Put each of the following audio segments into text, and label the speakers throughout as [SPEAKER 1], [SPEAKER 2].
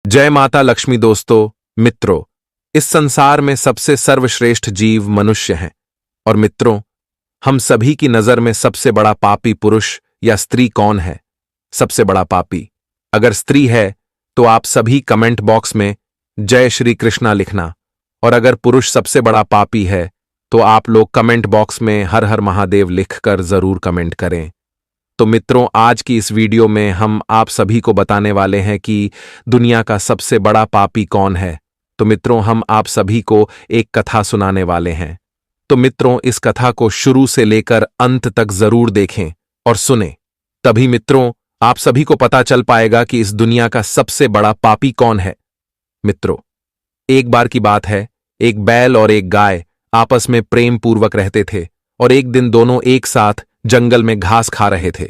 [SPEAKER 1] जय माता लक्ष्मी। दोस्तों, मित्रों, इस संसार में सबसे सर्वश्रेष्ठ जीव मनुष्य हैं। और मित्रों, हम सभी की नजर में सबसे बड़ा पापी पुरुष या स्त्री कौन है? सबसे बड़ा पापी अगर स्त्री है तो आप सभी कमेंट बॉक्स में जय श्री कृष्णा लिखना, और अगर पुरुष सबसे बड़ा पापी है तो आप लोग कमेंट बॉक्स में हर हर महादेव लिखकर जरूर कमेंट करें। तो मित्रों, आज की इस वीडियो में हम आप सभी को बताने वाले हैं कि दुनिया का सबसे बड़ा पापी कौन है। तो मित्रों, हम आप सभी को एक कथा सुनाने वाले हैं। तो मित्रों, इस कथा को शुरू से लेकर अंत तक जरूर देखें और सुनें। तभी मित्रों, आप सभी को पता चल पाएगा कि इस दुनिया का सबसे बड़ा पापी कौन है। मित्रों, एक बार की बात है, एक बैल और एक गाय आपस में प्रेम पूर्वक रहते थे और एक दिन दोनों एक साथ जंगल में घास खा रहे थे।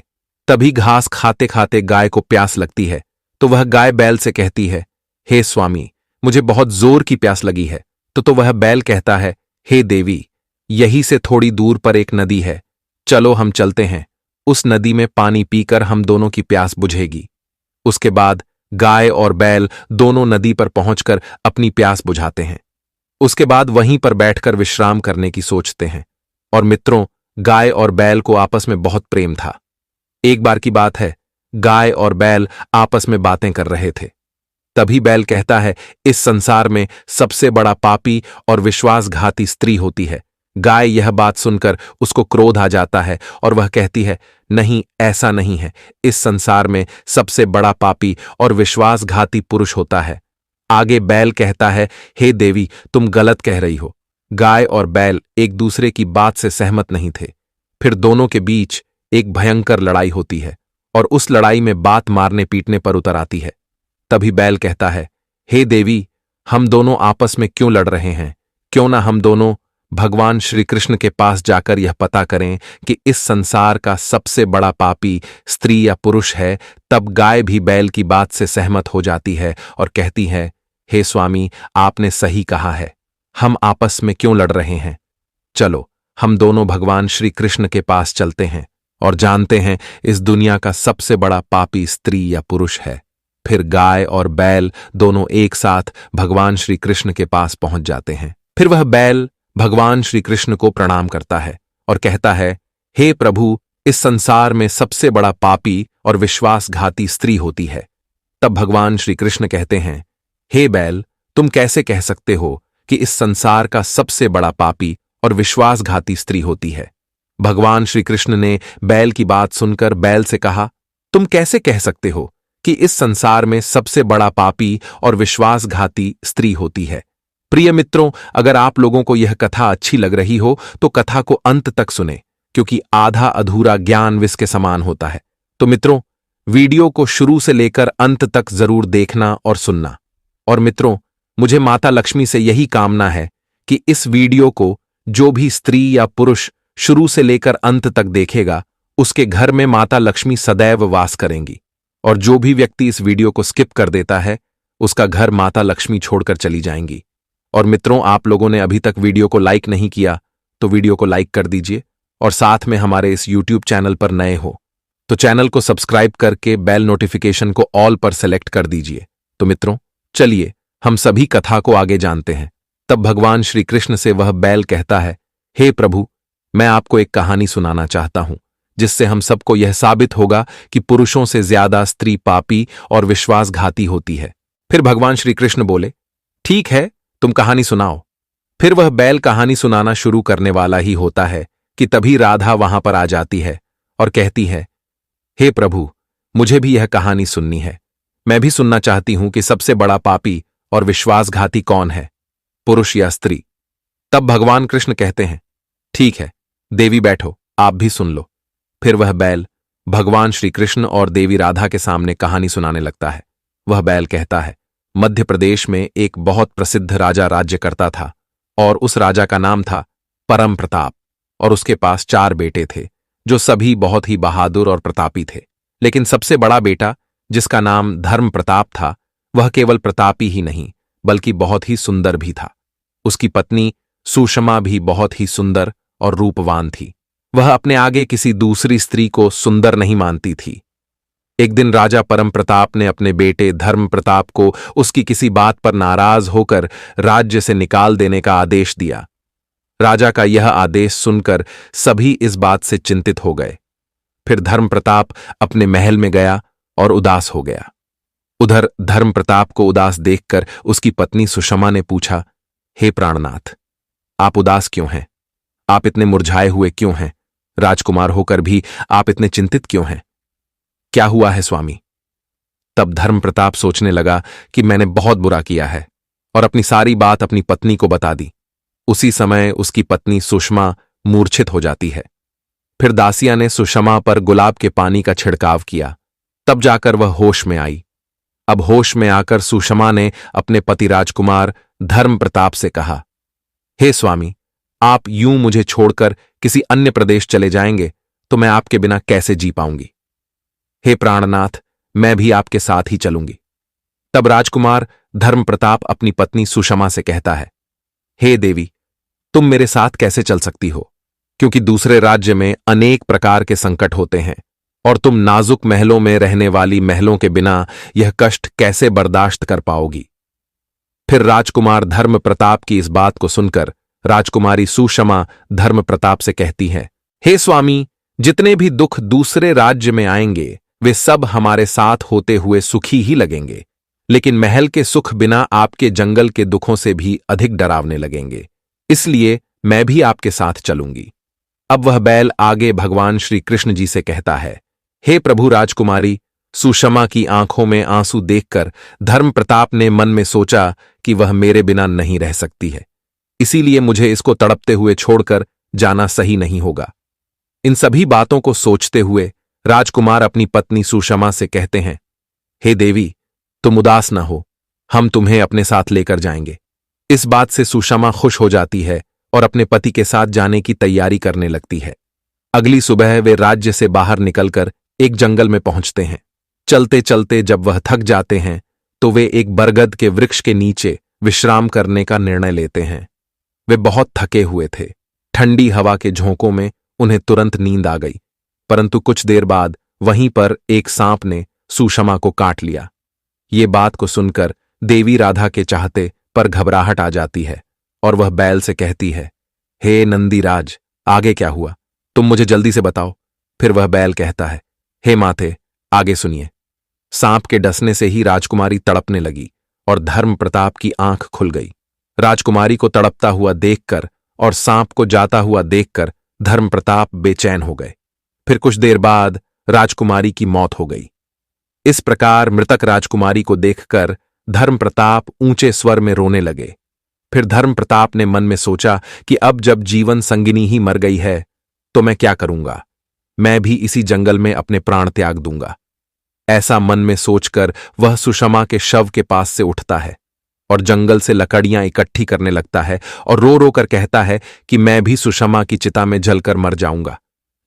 [SPEAKER 1] तभी घास खाते खाते गाय को प्यास लगती है, तो वह गाय बैल से कहती है, हे स्वामी, मुझे बहुत जोर की प्यास लगी है। तो वह बैल कहता है, हे देवी, यहीं से थोड़ी दूर पर एक नदी है, चलो हम चलते हैं। उस नदी में पानी पीकर हम दोनों की प्यास बुझेगी। उसके बाद गाय और बैल दोनों नदी पर पहुंचकर अपनी प्यास बुझाते हैं। उसके बाद वहीं पर बैठकर विश्राम करने की सोचते हैं। और मित्रों, गाय और बैल को आपस में बहुत प्रेम था। एक बार की बात है, गाय और बैल आपस में बातें कर रहे थे। तभी बैल कहता है, इस संसार में सबसे बड़ा पापी और विश्वासघाती स्त्री होती है। गाय यह बात सुनकर उसको क्रोध आ जाता है और वह कहती है, नहीं, ऐसा नहीं है। इस संसार में सबसे बड़ा पापी और विश्वासघाती पुरुष होता है। आगे बैल कहता है, हे देवी, तुम गलत कह रही हो। गाय और बैल एक दूसरे की बात से सहमत नहीं थे। फिर दोनों के बीच एक भयंकर लड़ाई होती है और उस लड़ाई में बात मारने पीटने पर उतर आती है। तभी बैल कहता है, हे देवी, हम दोनों आपस में क्यों लड़ रहे हैं? क्यों ना हम दोनों भगवान श्री कृष्ण के पास जाकर यह पता करें कि इस संसार का सबसे बड़ा पापी स्त्री या पुरुष है। तब गाय भी बैल की बात से सहमत हो जाती है और कहती है, हे स्वामी, आपने सही कहा है, हम आपस में क्यों लड़ रहे हैं? चलो हम दोनों भगवान श्री कृष्ण के पास चलते हैं और जानते हैं इस दुनिया का सबसे बड़ा पापी स्त्री या पुरुष है। फिर गाय और बैल दोनों एक साथ भगवान श्री कृष्ण के पास पहुंच जाते हैं। फिर वह बैल भगवान श्री कृष्ण को प्रणाम करता है और कहता है, हे प्रभु, इस संसार में सबसे बड़ा पापी और विश्वासघाती स्त्री होती है। तब भगवान श्री कृष्ण कहते हैं, हे बैल, तुम कैसे कह सकते हो कि इस संसार का सबसे बड़ा पापी और विश्वासघाती स्त्री होती है? भगवान श्री कृष्ण ने बैल की बात सुनकर बैल से कहा, तुम कैसे कह सकते हो कि इस संसार में सबसे बड़ा पापी और विश्वासघाती स्त्री होती है? प्रिय मित्रों, अगर आप लोगों को यह कथा अच्छी लग रही हो तो कथा को अंत तक सुने, क्योंकि आधा अधूरा ज्ञान विष के समान होता है। तो मित्रों, वीडियो को शुरू से लेकर अंत तक जरूर देखना और सुनना। और मित्रों, मुझे माता लक्ष्मी से यही कामना है कि इस वीडियो को जो भी स्त्री या पुरुष शुरू से लेकर अंत तक देखेगा, उसके घर में माता लक्ष्मी सदैव वास करेंगी। और जो भी व्यक्ति इस वीडियो को स्किप कर देता है, उसका घर माता लक्ष्मी छोड़कर चली जाएंगी। और मित्रों, आप लोगों ने अभी तक वीडियो को लाइक नहीं किया तो वीडियो को लाइक कर दीजिए, और साथ में हमारे इस यूट्यूब चैनल पर नए हो तो चैनल को सब्सक्राइब करके बेल नोटिफिकेशन को ऑल पर सेलेक्ट कर दीजिए। तो मित्रों, चलिए हम सभी कथा को आगे जानते हैं। तब भगवान श्री कृष्ण से वह बैल कहता है, हे प्रभु, मैं आपको एक कहानी सुनाना चाहता हूं, जिससे हम सबको यह साबित होगा कि पुरुषों से ज्यादा स्त्री पापी और विश्वासघाती होती है। फिर भगवान श्री कृष्ण बोले, ठीक है, तुम कहानी सुनाओ। फिर वह बैल कहानी सुनाना शुरू करने वाला ही होता है कि तभी राधा वहां पर आ जाती है और कहती है, हे प्रभु, मुझे भी यह कहानी सुननी है। मैं भी सुनना चाहती हूं कि सबसे बड़ा पापी और विश्वासघाती कौन है, पुरुष या स्त्री? तब भगवान कृष्ण कहते हैं, ठीक है देवी, बैठो, आप भी सुन लो। फिर वह बैल भगवान श्री कृष्ण और देवी राधा के सामने कहानी सुनाने लगता है। वह बैल कहता है, मध्य प्रदेश में एक बहुत प्रसिद्ध राजा राज्य करता था, और उस राजा का नाम था परम प्रताप। और उसके पास 4 बेटे थे, जो सभी बहुत ही बहादुर और प्रतापी थे। लेकिन सबसे बड़ा बेटा, जिसका नाम धर्म प्रताप था, वह केवल प्रतापी ही नहीं बल्कि बहुत ही सुंदर भी था। उसकी पत्नी सुषमा भी बहुत ही सुंदर और रूपवान थी। वह अपने आगे किसी दूसरी स्त्री को सुंदर नहीं मानती थी। एक दिन राजा परम प्रताप ने अपने बेटे धर्म प्रताप को उसकी किसी बात पर नाराज होकर राज्य से निकाल देने का आदेश दिया। राजा का यह आदेश सुनकर सभी इस बात से चिंतित हो गए। फिर धर्म प्रताप अपने महल में गया और उदास हो गया। उधर धर्म प्रताप को उदास देखकर उसकी पत्नी सुषमा ने पूछा, हे प्राणनाथ, आप उदास क्यों हैं? आप इतने मुरझाए हुए क्यों हैं? राजकुमार होकर भी आप इतने चिंतित क्यों हैं? क्या हुआ है स्वामी? तब धर्म प्रताप सोचने लगा कि मैंने बहुत बुरा किया है और अपनी सारी बात अपनी पत्नी को बता दी। उसी समय उसकी पत्नी सुषमा मूर्छित हो जाती है। फिर दासिया ने सुषमा पर गुलाब के पानी का छिड़काव किया, तब जाकर वह होश में आई। अब होश में आकर सुषमा ने अपने पति राजकुमार धर्म प्रताप से कहा, हे स्वामी, आप यूं मुझे छोड़कर किसी अन्य प्रदेश चले जाएंगे तो मैं आपके बिना कैसे जी पाऊंगी? हे प्राणनाथ, मैं भी आपके साथ ही चलूंगी। तब राजकुमार धर्म प्रताप अपनी पत्नी सुषमा से कहता है, हे देवी, तुम मेरे साथ कैसे चल सकती हो? क्योंकि दूसरे राज्य में अनेक प्रकार के संकट होते हैं और तुम नाजुक महलों में रहने वाली महलों के बिना यह कष्ट कैसे बर्दाश्त कर पाओगी? फिर राजकुमार धर्म प्रताप की इस बात को सुनकर राजकुमारी सुषमा धर्म प्रताप से कहती है, हे स्वामी, जितने भी दुख दूसरे राज्य में आएंगे वे सब हमारे साथ होते हुए सुखी ही लगेंगे, लेकिन महल के सुख बिना आपके जंगल के दुखों से भी अधिक डरावने लगेंगे। इसलिए मैं भी आपके साथ चलूंगी। अब वह बैल आगे भगवान श्री कृष्ण जी से कहता है, हे प्रभु राजकुमारी, सुषमा की आंखों में आंसू देखकर धर्म प्रताप ने मन में सोचा कि वह मेरे बिना नहीं रह सकती है, इसीलिए मुझे इसको तड़पते हुए छोड़कर जाना सही नहीं होगा। इन सभी बातों को सोचते हुए राजकुमार अपनी पत्नी सुषमा से कहते हैं, हे देवी, तुम उदास न हो, हम तुम्हें अपने साथ लेकर जाएंगे। इस बात से सुषमा खुश हो जाती है और अपने पति के साथ जाने की तैयारी करने लगती है। अगली सुबह वे राज्य से बाहर निकलकर एक जंगल में पहुंचते हैं। चलते चलते जब वह थक जाते हैं तो वे एक बरगद के वृक्ष के नीचे विश्राम करने का निर्णय लेते हैं। वे बहुत थके हुए थे। ठंडी हवा के झोंकों में उन्हें तुरंत नींद आ गई, परंतु कुछ देर बाद वहीं पर एक सांप ने सुषमा को काट लिया। ये बात को सुनकर देवी राधा के चाहते पर घबराहट आ जाती है और वह बैल से कहती है, हे नंदीराज, आगे क्या हुआ? तुम मुझे जल्दी से बताओ। फिर वह बैल कहता है, हे माथे, आगे सुनिए। सांप के डसने से ही राजकुमारी तड़पने लगी और धर्म प्रताप की आंख खुल गई। राजकुमारी को तड़पता हुआ देखकर और सांप को जाता हुआ देखकर धर्म प्रताप बेचैन हो गए। फिर कुछ देर बाद राजकुमारी की मौत हो गई। इस प्रकार मृतक राजकुमारी को देखकर धर्म प्रताप ऊंचे स्वर में रोने लगे। फिर धर्म प्रताप ने मन में सोचा कि अब जब जीवन संगिनी ही मर गई है तो मैं क्या करूंगा? मैं भी इसी जंगल में अपने प्राण त्याग दूंगा। ऐसा मन में सोचकर वह सुषमा के शव के पास से उठता है और जंगल से लकड़ियां इकट्ठी करने लगता है और रो रो कर कहता है कि मैं भी सुषमा की चिता में जलकर मर जाऊंगा।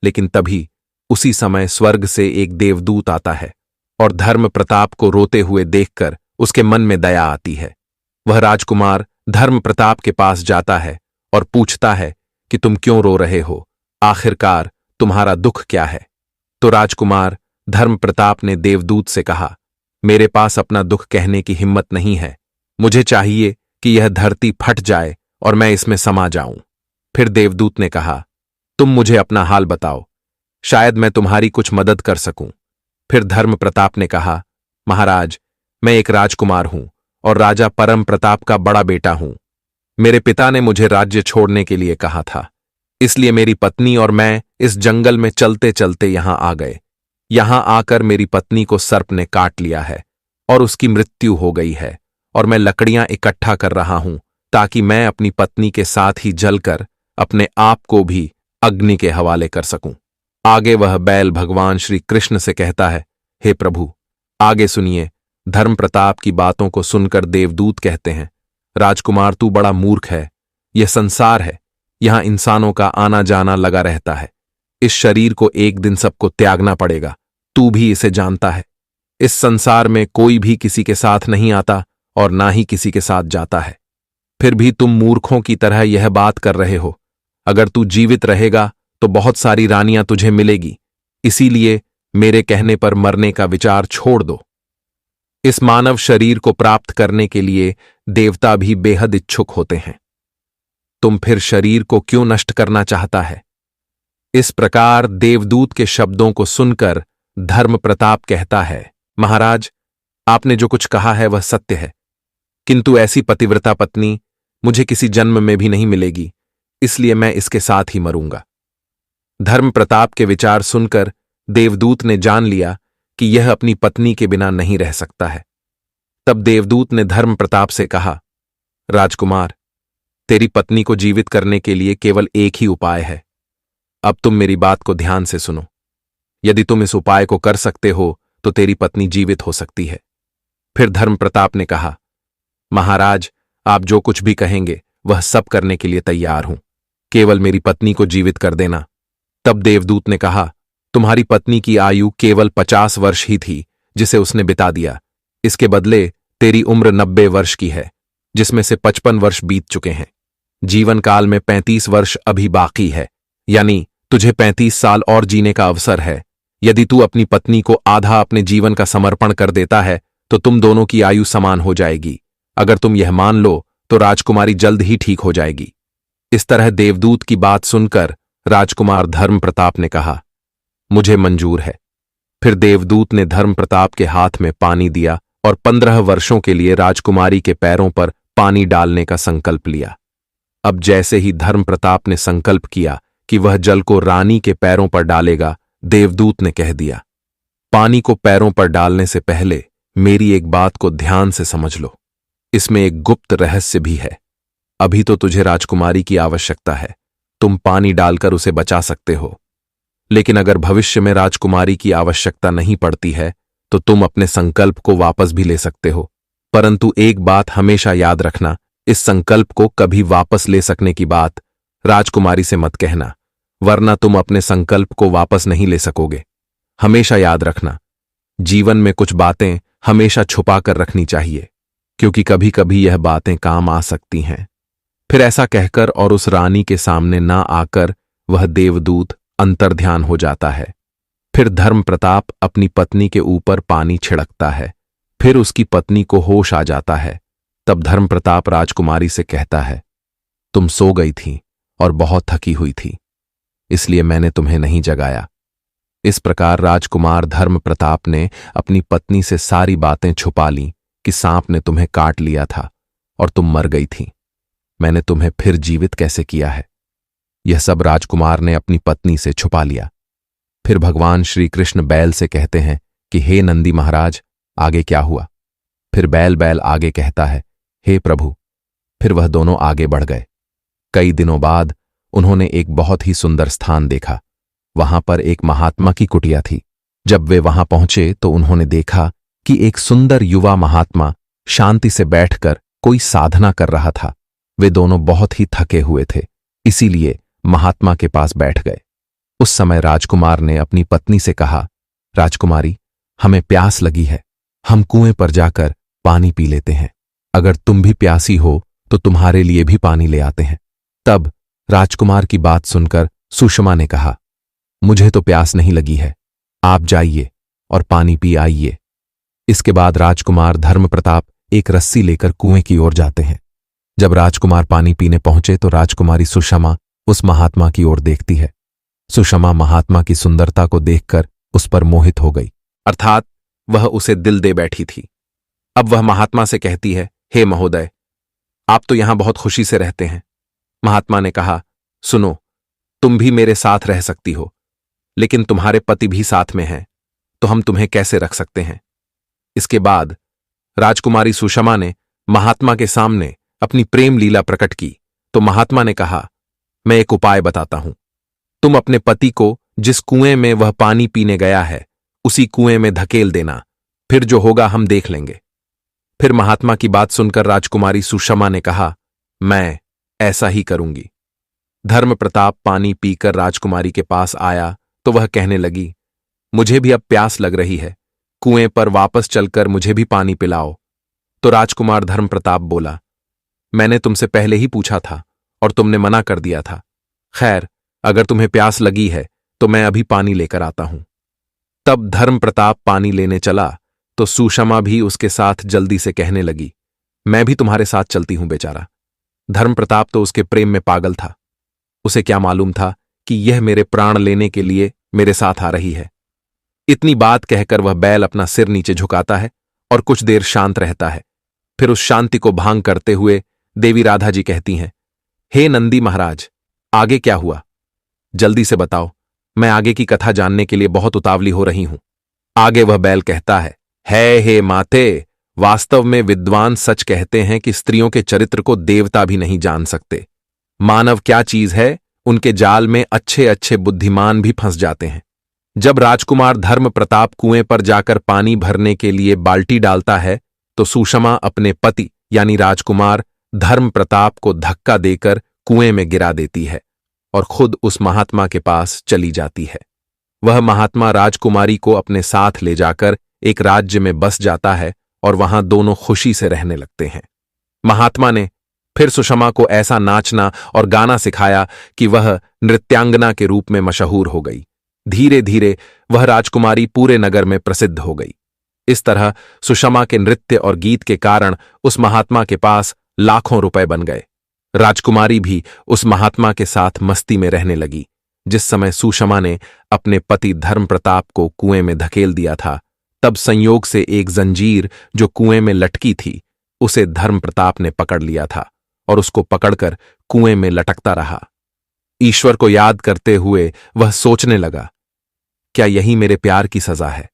[SPEAKER 1] लेकिन तभी उसी समय स्वर्ग से एक देवदूत आता है और धर्म प्रताप को रोते हुए देखकर उसके मन में दया आती है। वह राजकुमार धर्म प्रताप के पास जाता है और पूछता है कि तुम क्यों रो रहे हो? आखिरकार तुम्हारा दुख क्या है? तो राजकुमार धर्म प्रताप ने देवदूत से कहा, मेरे पास अपना दुख कहने की हिम्मत नहीं है। मुझे चाहिए कि यह धरती फट जाए और मैं इसमें समा जाऊं। फिर देवदूत ने कहा, तुम मुझे अपना हाल बताओ, शायद मैं तुम्हारी कुछ मदद कर सकूं। फिर धर्म प्रताप ने कहा, महाराज, मैं एक राजकुमार हूं और राजा परम प्रताप का बड़ा बेटा हूं। मेरे पिता ने मुझे राज्य छोड़ने के लिए कहा था, इसलिए मेरी पत्नी और मैं इस जंगल में चलते चलते यहां आ गए। यहां आकर मेरी पत्नी को सर्प ने काट लिया है और उसकी मृत्यु हो गई है और मैं लकड़ियां इकट्ठा कर रहा हूं ताकि मैं अपनी पत्नी के साथ ही जलकर अपने आप को भी अग्नि के हवाले कर सकूं। आगे वह बैल भगवान श्री कृष्ण से कहता है, हे प्रभु, आगे सुनिए। धर्म प्रताप की बातों को सुनकर देवदूत कहते हैं, राजकुमार, तू बड़ा मूर्ख है। यह संसार है, यहां इंसानों का आना जाना लगा रहता है। इस शरीर को एक दिन सबको त्यागना पड़ेगा, तू भी इसे जानता है। इस संसार में कोई भी किसी के साथ नहीं आता और ना ही किसी के साथ जाता है। फिर भी तुम मूर्खों की तरह यह बात कर रहे हो। अगर तू जीवित रहेगा तो बहुत सारी रानियां तुझे मिलेगी, इसीलिए मेरे कहने पर मरने का विचार छोड़ दो। इस मानव शरीर को प्राप्त करने के लिए देवता भी बेहद इच्छुक होते हैं। तुम फिर शरीर को क्यों नष्ट करना चाहता है? इस प्रकार देवदूत के शब्दों को सुनकर धर्म प्रताप कहता है, महाराज, आपने जो कुछ कहा है वह सत्य है, किंतु ऐसी पतिव्रता पत्नी मुझे किसी जन्म में भी नहीं मिलेगी, इसलिए मैं इसके साथ ही मरूंगा। धर्म प्रताप के विचार सुनकर देवदूत ने जान लिया कि यह अपनी पत्नी के बिना नहीं रह सकता है। तब देवदूत ने धर्म प्रताप से कहा, राजकुमार, तेरी पत्नी को जीवित करने के लिए केवल एक ही उपाय है। अब तुम मेरी बात को ध्यान से सुनो। यदि तुम इस उपाय को कर सकते हो तो तेरी पत्नी जीवित हो सकती है। फिर धर्म प्रताप ने कहा, महाराज, आप जो कुछ भी कहेंगे वह सब करने के लिए तैयार हूं, केवल मेरी पत्नी को जीवित कर देना। तब देवदूत ने कहा, तुम्हारी पत्नी की आयु केवल 50 वर्ष ही थी जिसे उसने बिता दिया। इसके बदले तेरी उम्र 90 वर्ष की है, जिसमें से 55 वर्ष बीत चुके हैं। जीवन काल में 35 वर्ष अभी बाकी है, यानी तुझे 35 साल और जीने का अवसर है। यदि तू अपनी पत्नी को आधा अपने जीवन का समर्पण कर देता है तो तुम दोनों की आयु समान हो जाएगी। अगर तुम यह मान लो तो राजकुमारी जल्द ही ठीक हो जाएगी। इस तरह देवदूत की बात सुनकर राजकुमार धर्म प्रताप ने कहा, मुझे मंजूर है। फिर देवदूत ने धर्म प्रताप के हाथ में पानी दिया और 15 वर्षों के लिए राजकुमारी के पैरों पर पानी डालने का संकल्प लिया। अब जैसे ही धर्म प्रताप ने संकल्प किया कि वह जल को रानी के पैरों पर डालेगा, देवदूत ने कह दिया, पानी को पैरों पर डालने से पहले मेरी एक बात को ध्यान से समझ लो। इसमें एक गुप्त रहस्य भी है। अभी तो तुझे राजकुमारी की आवश्यकता है, तुम पानी डालकर उसे बचा सकते हो। लेकिन अगर भविष्य में राजकुमारी की आवश्यकता नहीं पड़ती है तो तुम अपने संकल्प को वापस भी ले सकते हो। परंतु एक बात हमेशा याद रखना, इस संकल्प को कभी वापस ले सकने की बात राजकुमारी से मत कहना, वरना तुम अपने संकल्प को वापस नहीं ले सकोगे। हमेशा याद रखना, जीवन में कुछ बातें हमेशा छुपा कर रखनी चाहिए, क्योंकि कभी कभी यह बातें काम आ सकती हैं। फिर ऐसा कहकर और उस रानी के सामने ना आकर वह देवदूत अंतर्ध्यान हो जाता है। फिर धर्म प्रताप अपनी पत्नी के ऊपर पानी छिड़कता है। फिर उसकी पत्नी को होश आ जाता है। तब धर्म प्रताप राजकुमारी से कहता है, तुम सो गई थी और बहुत थकी हुई थी, इसलिए मैंने तुम्हें नहीं जगाया। इस प्रकार राजकुमार धर्म प्रताप ने अपनी पत्नी से सारी बातें छुपा लीं कि सांप ने तुम्हें काट लिया था और तुम मर गई थी। मैंने तुम्हें फिर जीवित कैसे किया है, यह सब राजकुमार ने अपनी पत्नी से छुपा लिया। फिर भगवान श्री कृष्ण बैल से कहते हैं कि हे नंदी महाराज, आगे क्या हुआ? फिर बैल आगे कहता है, हे प्रभु। फिर वह दोनों आगे बढ़ गए। कई दिनों बाद उन्होंने एक बहुत ही सुंदर स्थान देखा। वहां पर एक महात्मा की कुटिया थी। जब वे वहां पहुंचे तो उन्होंने देखा कि एक सुंदर युवा महात्मा शांति से बैठकर कोई साधना कर रहा था। वे दोनों बहुत ही थके हुए थे, इसीलिए महात्मा के पास बैठ गए। उस समय राजकुमार ने अपनी पत्नी से कहा, राजकुमारी, हमें प्यास लगी है, हम कुएं पर जाकर पानी पी लेते हैं। अगर तुम भी प्यासी हो तो तुम्हारे लिए भी पानी ले आते हैं। तब राजकुमार की बात सुनकर सुषमा ने कहा, मुझे तो प्यास नहीं लगी है, आप जाइए और पानी पी आइए। इसके बाद राजकुमार धर्म प्रताप एक रस्सी लेकर कुएं की ओर जाते हैं। जब राजकुमार पानी पीने पहुंचे तो राजकुमारी सुषमा उस महात्मा की ओर देखती है। सुषमा महात्मा की सुंदरता को देखकर उस पर मोहित हो गई, अर्थात वह उसे दिल दे बैठी थी। अब वह महात्मा से कहती है, हे महोदय, आप तो यहां बहुत खुशी से रहते हैं। महात्मा ने कहा, सुनो, तुम भी मेरे साथ रह सकती हो, लेकिन तुम्हारे पति भी साथ में हैं, तो हम तुम्हें कैसे रख सकते हैं? इसके बाद राजकुमारी सुषमा ने महात्मा के सामने अपनी प्रेम लीला प्रकट की तो महात्मा ने कहा, मैं एक उपाय बताता हूं। तुम अपने पति को जिस कुएं में वह पानी पीने गया है उसी कुएं में धकेल देना, फिर जो होगा हम देख लेंगे। फिर महात्मा की बात सुनकर राजकुमारी सुषमा ने कहा, मैं ऐसा ही करूंगी। धर्म प्रताप पानी पीकर राजकुमारी के पास आया तो वह कहने लगी, मुझे भी अब प्यास लग रही है, कुएं पर वापस चलकर मुझे भी पानी पिलाओ। तो राजकुमार धर्म प्रताप बोला, मैंने तुमसे पहले ही पूछा था और तुमने मना कर दिया था। खैर, अगर तुम्हें प्यास लगी है तो मैं अभी पानी लेकर आता हूं। तब धर्म प्रताप पानी लेने चला तो सुषमा भी उसके साथ जल्दी से कहने लगी, मैं भी तुम्हारे साथ चलती हूं बेचारा। धर्म प्रताप तो उसके प्रेम में पागल था। उसे क्या मालूम था कि यह मेरे प्राण लेने के लिए मेरे साथ आ रही है। इतनी बात कहकर वह बैल अपना सिर नीचे झुकाता है और कुछ देर शांत रहता है। फिर उस शांति को भांग करते हुए देवी राधा जी कहती हैं, हे नंदी महाराज, आगे क्या हुआ? जल्दी से बताओ, मैं आगे की कथा जानने के लिए बहुत उतावली हो रही हूं। आगे वह बैल कहता है, हे माते, वास्तव में विद्वान सच कहते हैं कि स्त्रियों के चरित्र को देवता भी नहीं जान सकते। मानव क्या चीज है, उनके जाल में अच्छे अच्छे बुद्धिमान भी फंस जाते हैं। जब राजकुमार धर्म प्रताप कुएं पर जाकर पानी भरने के लिए बाल्टी डालता है तो सुषमा अपने पति यानी राजकुमार धर्म प्रताप को धक्का देकर कुएं में गिरा देती है और खुद उस महात्मा के पास चली जाती है। वह महात्मा राजकुमारी को अपने साथ ले जाकर एक राज्य में बस जाता है और वहां दोनों खुशी से रहने लगते हैं। महात्मा ने फिर सुषमा को ऐसा नाचना और गाना सिखाया कि वह नृत्यांगना के रूप में मशहूर हो गई। धीरे धीरे वह राजकुमारी पूरे नगर में प्रसिद्ध हो गई। इस तरह सुषमा के नृत्य और गीत के कारण उस महात्मा के पास लाखों रुपए बन गए। राजकुमारी भी उस महात्मा के साथ मस्ती में रहने लगी। जिस समय सुषमा ने अपने पति धर्म प्रताप को कुएं में धकेल दिया था, तब संयोग से एक जंजीर जो कुएं में लटकी थी उसे धर्म प्रताप ने पकड़ लिया था और उसको पकड़कर कुएं में लटकता रहा। ईश्वर को याद करते हुए वह सोचने लगा, क्या यही मेरे प्यार की सजा है?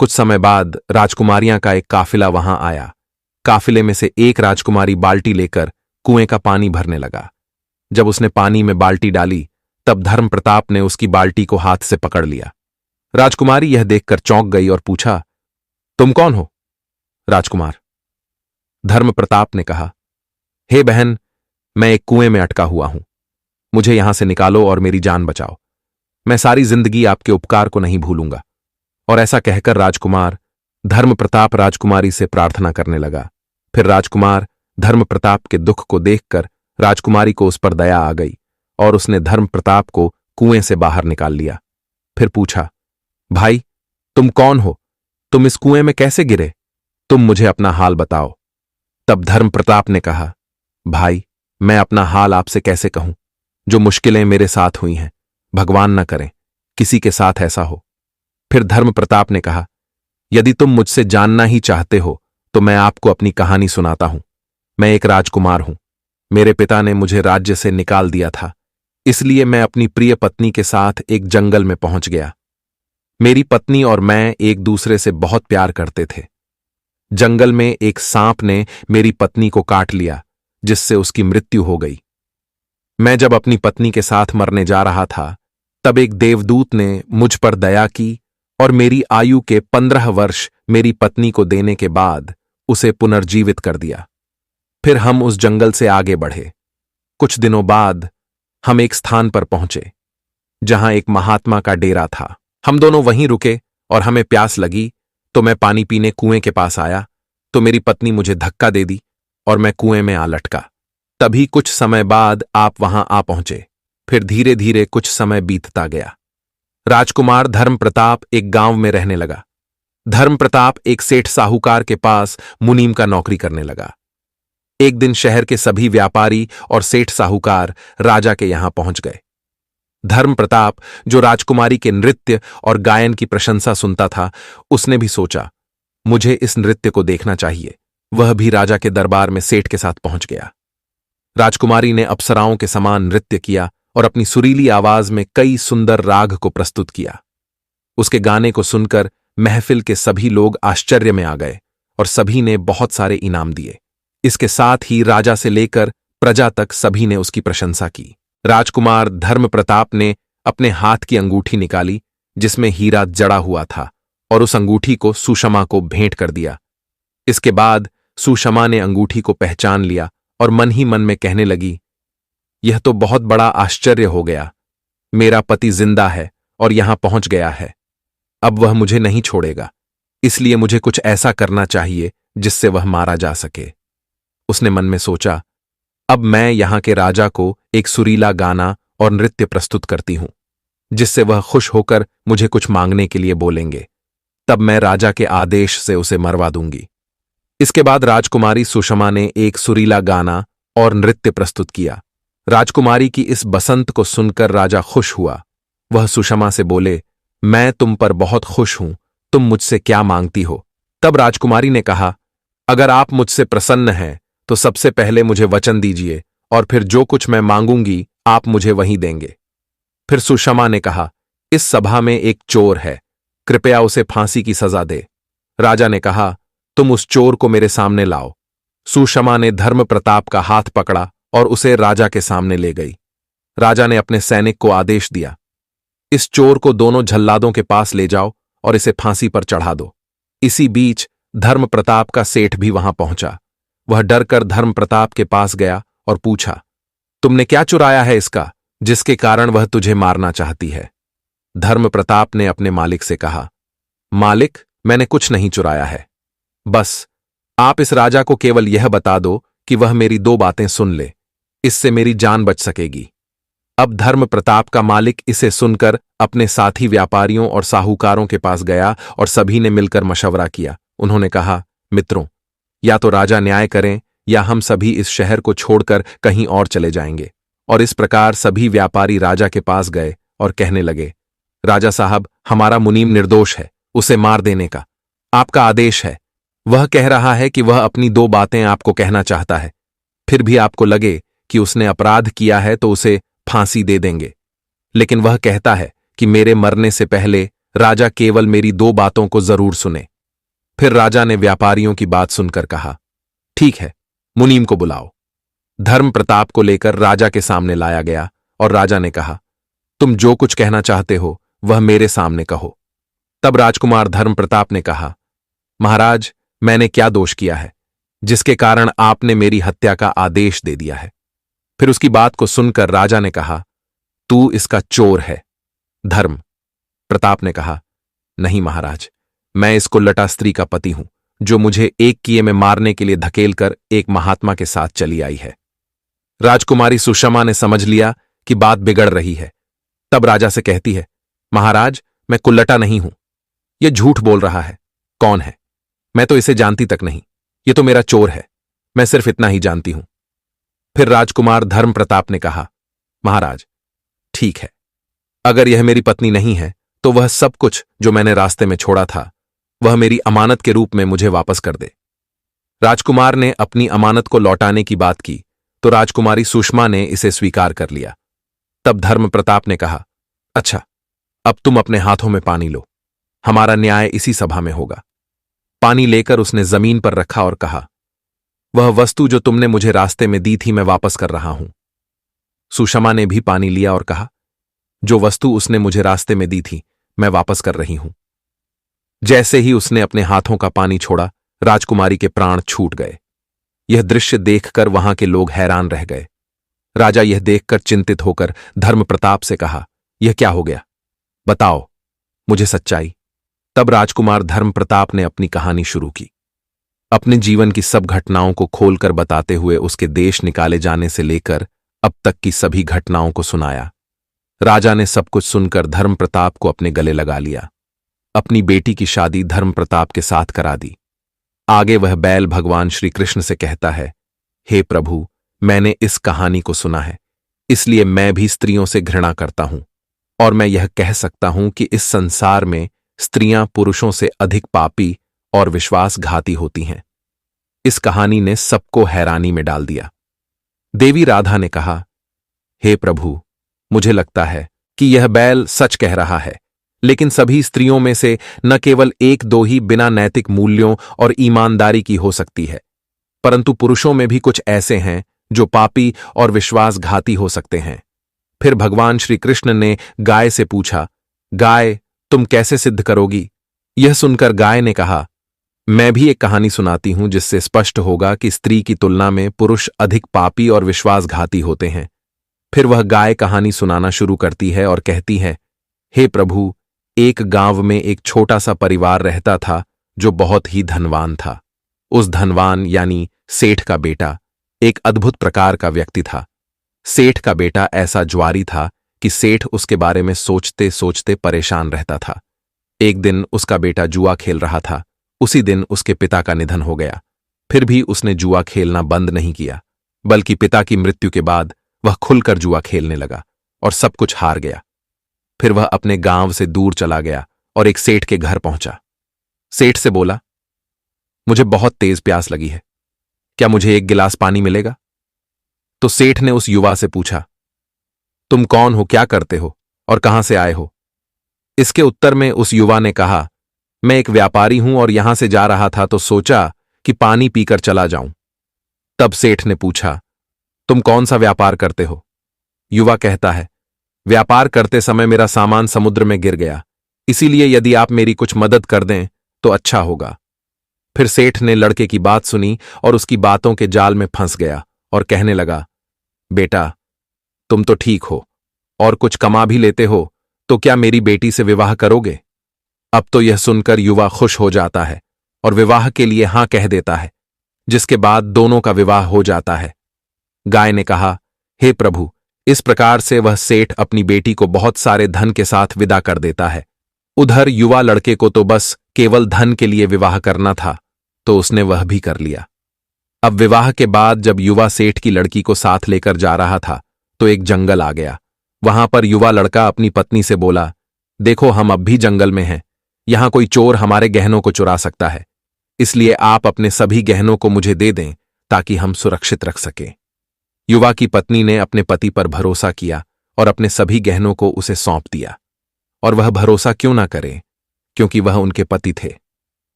[SPEAKER 1] कुछ समय बाद राजकुमारियां का एक काफिला वहां आया। काफिले में से एक राजकुमारी बाल्टी लेकर कुएं का पानी भरने लगा। जब उसने पानी में बाल्टी डाली तब धर्म प्रताप ने उसकी बाल्टी को हाथ से पकड़ लिया। राजकुमारी यह देखकर चौंक गई और पूछा, तुम कौन हो? राजकुमार। धर्म प्रताप ने कहा, हे बहन, मैं एक कुएं में अटका हुआ हूं। मुझे यहां से निकालो और मेरी जान बचाओ। मैं सारी जिंदगी आपके उपकार को नहीं भूलूंगा। और ऐसा कहकर राजकुमार धर्म प्रताप राजकुमारी से प्रार्थना करने लगा। फिर राजकुमार धर्म प्रताप के दुख को देखकर राजकुमारी को उस पर दया आ गई और उसने धर्म प्रताप को कुएं से बाहर निकाल लिया। फिर पूछा, भाई, तुम कौन हो? तुम इस कुएं में कैसे गिरे? तुम मुझे अपना हाल बताओ। तब धर्म प्रताप ने कहा, भाई, मैं अपना हाल आपसे कैसे कहूं? जो मुश्किलें मेरे साथ हुई हैं, भगवान न करें किसी के साथ ऐसा हो। फिर धर्म प्रताप ने कहा, यदि तुम मुझसे जानना ही चाहते हो तो मैं आपको अपनी कहानी सुनाता हूं। मैं एक राजकुमार हूं। मेरे पिता ने मुझे राज्य से निकाल दिया था, इसलिए मैं अपनी प्रिय पत्नी के साथ एक जंगल में पहुंच गया। मेरी पत्नी और मैं एक दूसरे से बहुत प्यार करते थे। जंगल में एक सांप ने मेरी पत्नी को काट लिया, जिससे उसकी मृत्यु हो गई। मैं जब अपनी पत्नी के साथ मरने जा रहा था, तब एक देवदूत ने मुझ पर दया की और मेरी आयु के 15 वर्ष मेरी पत्नी को देने के बाद उसे पुनर्जीवित कर दिया। फिर हम उस जंगल से आगे बढ़े। कुछ दिनों बाद हम एक स्थान पर पहुंचे जहां एक महात्मा का डेरा था। हम दोनों वहीं रुके और हमें प्यास लगी तो मैं पानी पीने कुएं के पास आया तो मेरी पत्नी मुझे धक्का दे दी और मैं कुएं में आ लटका। तभी कुछ समय बाद आप वहां आ पहुंचे। फिर धीरे धीरे कुछ समय बीतता गया। राजकुमार धर्म प्रताप एक गांव में रहने लगा। धर्म प्रताप एक सेठ साहूकार के पास मुनीम का नौकरी करने लगा। एक दिन शहर के सभी व्यापारी और सेठ साहूकार राजा के यहां पहुंच गए। धर्म प्रताप, जो राजकुमारी के नृत्य और गायन की प्रशंसा सुनता था, उसने भी सोचा, मुझे इस नृत्य को देखना चाहिए। वह भी राजा के दरबार में सेठ के साथ पहुंच गया। राजकुमारी ने अप्सराओं के समान नृत्य किया और अपनी सुरीली आवाज में कई सुंदर राग को प्रस्तुत किया। उसके गाने को सुनकर महफिल के सभी लोग आश्चर्य में आ गए और सभी ने बहुत सारे इनाम दिए। इसके साथ ही राजा से लेकर प्रजा तक सभी ने उसकी प्रशंसा की। राजकुमार धर्म प्रताप ने अपने हाथ की अंगूठी निकाली जिसमें हीरा जड़ा हुआ था और उस अंगूठी को सुषमा को भेंट कर दिया। इसके बाद सुषमा ने अंगूठी को पहचान लिया और मन ही मन में कहने लगी, यह तो बहुत बड़ा आश्चर्य हो गया। मेरा पति जिंदा है और यहां पहुंच गया है। अब वह मुझे नहीं छोड़ेगा, इसलिए मुझे कुछ ऐसा करना चाहिए जिससे वह मारा जा सके। उसने मन में सोचा, अब मैं यहां के राजा को एक सुरीला गाना और नृत्य प्रस्तुत करती हूं। जिससे वह खुश होकर मुझे कुछ मांगने के लिए बोलेंगे। तब मैं राजा के आदेश से उसे मरवा दूंगी। इसके बाद राजकुमारी सुषमा ने एक सुरीला गाना और नृत्य प्रस्तुत किया। राजकुमारी की इस बसंत को सुनकर राजा खुश हुआ। वह सुषमा से बोले, मैं तुम पर बहुत खुश हूं, तुम मुझसे क्या मांगती हो? तब राजकुमारी ने कहा, अगर आप मुझसे प्रसन्न हैं तो सबसे पहले मुझे वचन दीजिए और फिर जो कुछ मैं मांगूंगी आप मुझे वहीं देंगे। फिर सुषमा ने कहा, इस सभा में एक चोर है, कृपया उसे फांसी की सजा दे। राजा ने कहा, तुम उस चोर को मेरे सामने लाओ। सुषमा ने धर्म प्रताप का हाथ पकड़ा और उसे राजा के सामने ले गई। राजा ने अपने सैनिक को आदेश दिया, इस चोर को दोनों जल्लादों के पास ले जाओ और इसे फांसी पर चढ़ा दो। इसी बीच धर्म प्रताप का सेठ भी वहां पहुंचा। वह डरकर धर्म प्रताप के पास गया और पूछा, तुमने क्या चुराया है इसका, जिसके कारण वह तुझे मारना चाहती है? धर्म प्रताप ने अपने मालिक से कहा, मालिक, मैंने कुछ नहीं चुराया है, बस आप इस राजा को केवल यह बता दो कि वह मेरी दो बातें सुन ले, इससे मेरी जान बच सकेगी। अब धर्म प्रताप का मालिक इसे सुनकर अपने साथी व्यापारियों और साहूकारों के पास गया और सभी ने मिलकर मशवरा किया। उन्होंने कहा, मित्रों, या तो राजा न्याय करें या हम सभी इस शहर को छोड़कर कहीं और चले जाएंगे। और इस प्रकार सभी व्यापारी राजा के पास गए और कहने लगे, राजा साहब, हमारा मुनीम निर्दोष है, उसे मार देने का आपका आदेश है। वह कह रहा है कि वह अपनी दो बातें आपको कहना चाहता है, फिर भी आपको लगे कि उसने अपराध किया है तो उसे फांसी दे देंगे, लेकिन वह कहता है कि मेरे मरने से पहले राजा केवल मेरी दो बातों को जरूर सुने। फिर राजा ने व्यापारियों की बात सुनकर कहा, ठीक है, मुनीम को बुलाओ। धर्म प्रताप को लेकर राजा के सामने लाया गया और राजा ने कहा, तुम जो कुछ कहना चाहते हो वह मेरे सामने कहो। तब राजकुमार धर्म प्रताप ने कहा, महाराज, मैंने क्या दोष किया है जिसके कारण आपने मेरी हत्या का आदेश दे दिया है? फिर उसकी बात को सुनकर राजा ने कहा, तू इसका चोर है। धर्म प्रताप ने कहा, नहीं महाराज, मैं इस कुल्लटा स्त्री का पति हूं जो मुझे एक किए में मारने के लिए धकेलकर एक महात्मा के साथ चली आई है। राजकुमारी सुषमा ने समझ लिया कि बात बिगड़ रही है। तब राजा से कहती है, महाराज, मैं कुल्लटा नहीं हूं, यह झूठ बोल रहा है। कौन है? मैं तो इसे जानती तक नहीं, ये तो मेरा चोर है, मैं सिर्फ इतना ही जानती हूं। फिर राजकुमार धर्म प्रताप ने कहा, महाराज, ठीक है, अगर यह मेरी पत्नी नहीं है तो वह सब कुछ जो मैंने रास्ते में छोड़ा था वह मेरी अमानत के रूप में मुझे वापस कर दे। राजकुमार ने अपनी अमानत को लौटाने की बात की तो राजकुमारी सुषमा ने इसे स्वीकार कर लिया। तब धर्म प्रताप ने कहा, अच्छा, अब तुम अपने हाथों में पानी लो, हमारा न्याय इसी सभा में होगा। पानी लेकर उसने जमीन पर रखा और कहा, वह वस्तु जो तुमने मुझे रास्ते में दी थी मैं वापस कर रहा हूं। सुषमा ने भी पानी लिया और कहा, जो वस्तु उसने मुझे रास्ते में दी थी मैं वापस कर रही हूं। जैसे ही उसने अपने हाथों का पानी छोड़ा, राजकुमारी के प्राण छूट गए। यह दृश्य देखकर वहां के लोग हैरान रह गए। राजा यह देखकर चिंतित होकर धर्म प्रताप से कहा, यह क्या हो गया, बताओ मुझे सच्चाई। तब राजकुमार धर्म प्रताप ने अपनी कहानी शुरू की। अपने जीवन की सब घटनाओं को खोलकर बताते हुए उसके देश निकाले जाने से लेकर अब तक की सभी घटनाओं को सुनाया। राजा ने सब कुछ सुनकर धर्म प्रताप को अपने गले लगा लिया। अपनी बेटी की शादी धर्म प्रताप के साथ करा दी। आगे वह बैल भगवान श्री कृष्ण से कहता है, हे प्रभु, मैंने इस कहानी को सुना है, इसलिए मैं भी स्त्रियों से घृणा करता हूं और मैं यह कह सकता हूं कि इस संसार में स्त्रियां पुरुषों से अधिक पापी और विश्वासघाती होती हैं। इस कहानी ने सबको हैरानी में डाल दिया। देवी राधा ने कहा, हे प्रभु, मुझे लगता है कि यह बैल सच कह रहा है, लेकिन सभी स्त्रियों में से न केवल एक दो ही बिना नैतिक मूल्यों और ईमानदारी की हो सकती है, परंतु पुरुषों में भी कुछ ऐसे हैं जो पापी और विश्वासघाती हो सकते हैं। फिर भगवान श्री कृष्ण ने गाय से पूछा, गाय, तुम कैसे सिद्ध करोगी? यह सुनकर गाय ने कहा, मैं भी एक कहानी सुनाती हूं जिससे स्पष्ट होगा कि स्त्री की तुलना में पुरुष अधिक पापी और विश्वासघाती होते हैं। फिर वह गाय कहानी सुनाना शुरू करती है और कहती है, हे प्रभु, एक गांव में एक छोटा सा परिवार रहता था जो बहुत ही धनवान था। उस धनवान यानी सेठ का बेटा एक अद्भुत प्रकार का व्यक्ति था। सेठ का बेटा ऐसा ज्वारी था कि सेठ उसके बारे में सोचते सोचते परेशान रहता था। एक दिन उसका बेटा जुआ खेल रहा था। उसी दिन उसके पिता का निधन हो गया। फिर भी उसने जुआ खेलना बंद नहीं किया, बल्कि पिता की मृत्यु के बाद वह खुलकर जुआ खेलने लगा और सब कुछ हार गया। फिर वह अपने गांव से दूर चला गया और एक सेठ के घर पहुंचा। सेठ से बोला, मुझे बहुत तेज प्यास लगी है, क्या मुझे एक गिलास पानी मिलेगा? तो सेठ ने उस युवा से पूछा, तुम कौन हो, क्या करते हो और कहां से आए हो? इसके उत्तर में उस युवा ने कहा, मैं एक व्यापारी हूं और यहां से जा रहा था तो सोचा कि पानी पीकर चला जाऊं। तब सेठ ने पूछा, तुम कौन सा व्यापार करते हो? युवा कहता है, व्यापार करते समय मेरा सामान समुद्र में गिर गया, इसीलिए यदि आप मेरी कुछ मदद कर दें तो अच्छा होगा। फिर सेठ ने लड़के की बात सुनी और उसकी बातों के जाल में फंस गया और कहने लगा, बेटा, तुम तो ठीक हो और कुछ कमा भी लेते हो, तो क्या मेरी बेटी से विवाह करोगे? अब तो यह सुनकर युवा खुश हो जाता है और विवाह के लिए हां कह देता है, जिसके बाद दोनों का विवाह हो जाता है। गाय ने कहा, हे प्रभु, इस प्रकार से वह सेठ अपनी बेटी को बहुत सारे धन के साथ विदा कर देता है। उधर युवा लड़के को तो बस केवल धन के लिए विवाह करना था, तो उसने वह भी कर लिया। अब विवाह के बाद जब युवा सेठ की लड़की को साथ लेकर जा रहा था तो एक जंगल आ गया। वहां पर युवा लड़का अपनी पत्नी से बोला, देखो, हम अब भी जंगल में हैं, यहां कोई चोर हमारे गहनों को चुरा सकता है, इसलिए आप अपने सभी गहनों को मुझे दे दें ताकि हम सुरक्षित रख सकें। युवा की पत्नी ने अपने पति पर भरोसा किया और अपने सभी गहनों को उसे सौंप दिया। और वह भरोसा क्यों ना करे, क्योंकि वह उनके पति थे।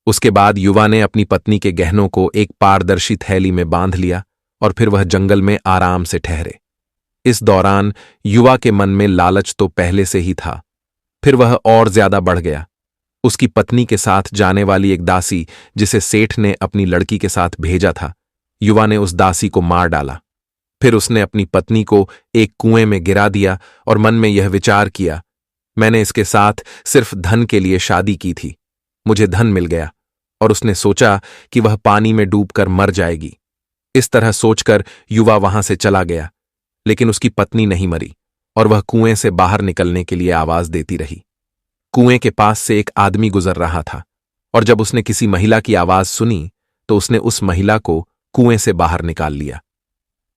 [SPEAKER 1] उसके बाद युवा ने अपनी पत्नी के गहनों को एक पारदर्शी थैली में बांध लिया और फिर वह जंगल में आराम से ठहरे। इस दौरान युवा के मन में लालच तो पहले से ही था, फिर वह और ज्यादा बढ़ गया। उसकी पत्नी के साथ जाने वाली एक दासी जिसे सेठ ने अपनी लड़की के साथ भेजा था, युवा ने उस दासी को मार डाला। फिर उसने अपनी पत्नी को एक कुएं में गिरा दिया और मन में यह विचार किया, मैंने इसके साथ सिर्फ धन के लिए शादी की थी, मुझे धन मिल गया। और उसने सोचा कि वह पानी में डूबकर मर जाएगी। इस तरह सोचकर युवा वहां से चला गया, लेकिन उसकी पत्नी नहीं मरी और वह कुएं से बाहर निकलने के लिए आवाज देती रही। कुएं के पास से एक आदमी गुजर रहा था और जब उसने किसी महिला की आवाज सुनी तो उसने उस महिला को कुएं से बाहर निकाल लिया।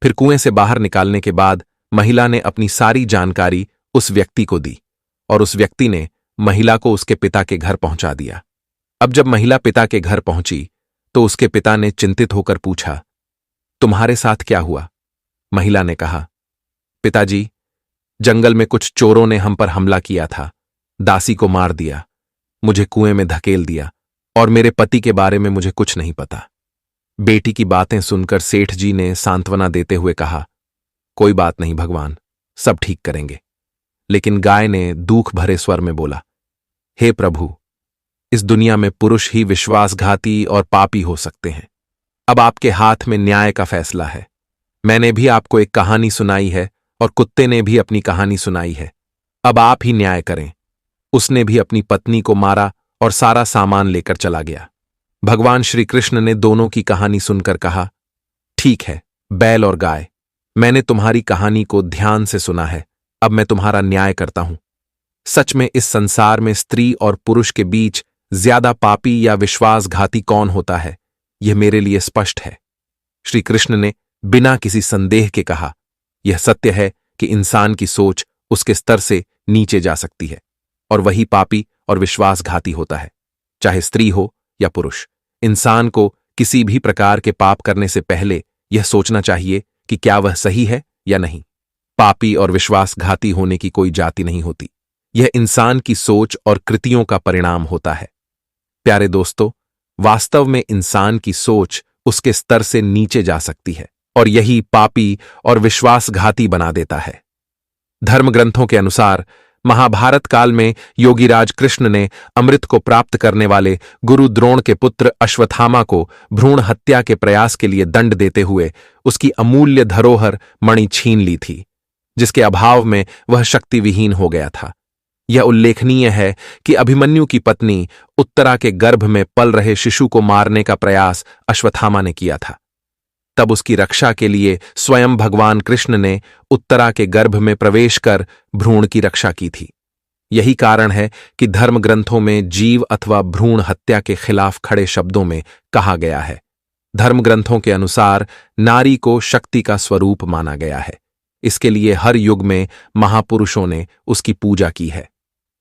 [SPEAKER 1] फिर कुएं से बाहर निकालने के बाद महिला ने अपनी सारी जानकारी उस व्यक्ति को दी और उस व्यक्ति ने महिला को उसके पिता के घर पहुंचा दिया। अब जब महिला पिता के घर पहुंची तो उसके पिता ने चिंतित होकर पूछा, तुम्हारे साथ क्या हुआ? महिला ने कहा, पिताजी, जंगल में कुछ चोरों ने हम पर हमला किया था, दासी को मार दिया, मुझे कुएं में धकेल दिया और मेरे पति के बारे में मुझे कुछ नहीं पता। बेटी की बातें सुनकर सेठ जी ने सांत्वना देते हुए कहा, कोई बात नहीं भगवान, सब ठीक करेंगे। लेकिन गाय ने दुख भरे स्वर में बोला, हे प्रभु, इस दुनिया में पुरुष ही विश्वासघाती और पापी हो सकते हैं। अब आपके हाथ में न्याय का फैसला है। मैंने भी आपको एक कहानी सुनाई है और कुत्ते ने भी अपनी कहानी सुनाई है। अब आप ही न्याय करें। उसने भी अपनी पत्नी को मारा और सारा सामान लेकर चला गया। भगवान श्री कृष्ण ने दोनों की कहानी सुनकर कहा, ठीक है बैल और गाय, मैंने तुम्हारी कहानी को ध्यान से सुना है, अब मैं तुम्हारा न्याय करता हूं। सच में इस संसार में स्त्री और पुरुष के बीच ज्यादा पापी या विश्वासघाती कौन होता है, यह मेरे लिए स्पष्ट है। श्री कृष्ण ने बिना किसी संदेह के कहा, यह सत्य है कि इंसान की सोच उसके स्तर से नीचे जा सकती है और वही पापी और विश्वासघाती होता है। चाहे स्त्री हो या पुरुष, इंसान को किसी भी प्रकार के पाप करने से पहले यह सोचना चाहिए कि क्या वह सही है या नहीं। पापी और विश्वासघाती होने की कोई जाति नहीं होती, यह इंसान की सोच और कृतियों का परिणाम होता है। प्यारे दोस्तों, वास्तव में इंसान की सोच उसके स्तर से नीचे जा सकती है और यही पापी और विश्वासघाती बना देता है। धर्म ग्रंथों के अनुसार महाभारत काल में योगीराज कृष्ण ने अमृत को प्राप्त करने वाले गुरु द्रोण के पुत्र अश्वत्थामा को भ्रूण हत्या के प्रयास के लिए दंड देते हुए उसकी अमूल्य धरोहर मणि छीन ली थी, जिसके अभाव में वह शक्तिविहीन हो गया था। यह उल्लेखनीय है कि अभिमन्यु की पत्नी उत्तरा के गर्भ में पल रहे शिशु को मारने का प्रयास अश्वत्थामा ने किया था। तब उसकी रक्षा के लिए स्वयं भगवान कृष्ण ने उत्तरा के गर्भ में प्रवेश कर भ्रूण की रक्षा की थी। यही कारण है कि धर्म ग्रंथों में जीव अथवा भ्रूण हत्या के खिलाफ खड़े शब्दों में कहा गया है। धर्म ग्रंथों के अनुसार नारी को शक्ति का स्वरूप माना गया है। इसके लिए हर युग में महापुरुषों ने उसकी पूजा की है।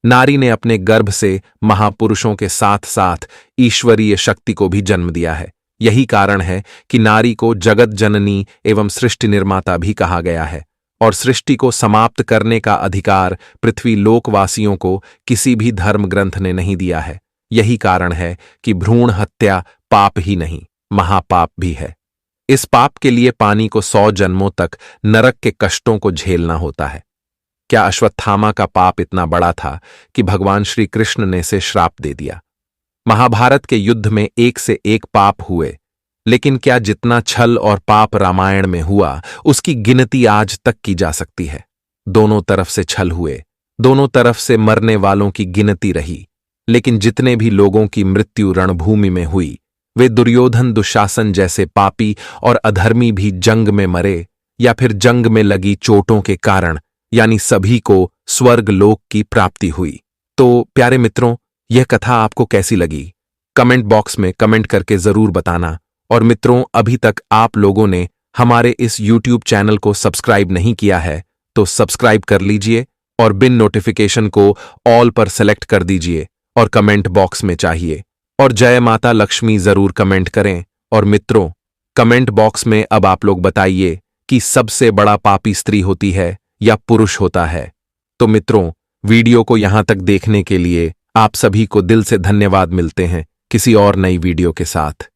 [SPEAKER 1] नारी ने अपने गर्भ से महापुरुषों के साथ साथ ईश्वरीय शक्ति को भी जन्म दिया है। यही कारण है कि नारी को जगत जननी एवं सृष्टि निर्माता भी कहा गया है और सृष्टि को समाप्त करने का अधिकार पृथ्वी लोकवासियों को किसी भी धर्म ग्रंथ ने नहीं दिया है। यही कारण है कि भ्रूण हत्या पाप ही नहीं, महापाप भी है। इस पाप के लिए पानी को 100 जन्मों तक नरक के कष्टों को झेलना होता है। क्या अश्वत्थामा का पाप इतना बड़ा था कि भगवान श्री कृष्ण ने इसे श्राप दे दिया? महाभारत के युद्ध में एक से एक पाप हुए, लेकिन क्या जितना छल और पाप रामायण में हुआ उसकी गिनती आज तक की जा सकती है? दोनों तरफ से छल हुए, दोनों तरफ से मरने वालों की गिनती रही, लेकिन जितने भी लोगों की मृत्यु रणभूमि में हुई वे दुर्योधन दुशासन जैसे पापी और अधर्मी भी जंग में मरे या फिर जंग में लगी चोटों के कारण, यानी सभी को स्वर्ग लोक की प्राप्ति हुई। तो प्यारे मित्रों, यह कथा आपको कैसी लगी? कमेंट बॉक्स में कमेंट करके जरूर बताना। और मित्रों, अभी तक आप लोगों ने हमारे इस YouTube चैनल को सब्सक्राइब नहीं किया है तो सब्सक्राइब कर लीजिए और बिन नोटिफिकेशन को ऑल पर सेलेक्ट कर दीजिए और कमेंट बॉक्स में चाहिए और जय माता लक्ष्मी जरूर कमेंट करें। और मित्रों, कमेंट बॉक्स में अब आप लोग बताइए कि सबसे बड़ा पापी स्त्री होती है या पुरुष होता है? तो मित्रों, वीडियो को यहां तक देखने के लिए आप सभी को दिल से धन्यवाद। मिलते हैं किसी और नई वीडियो के साथ।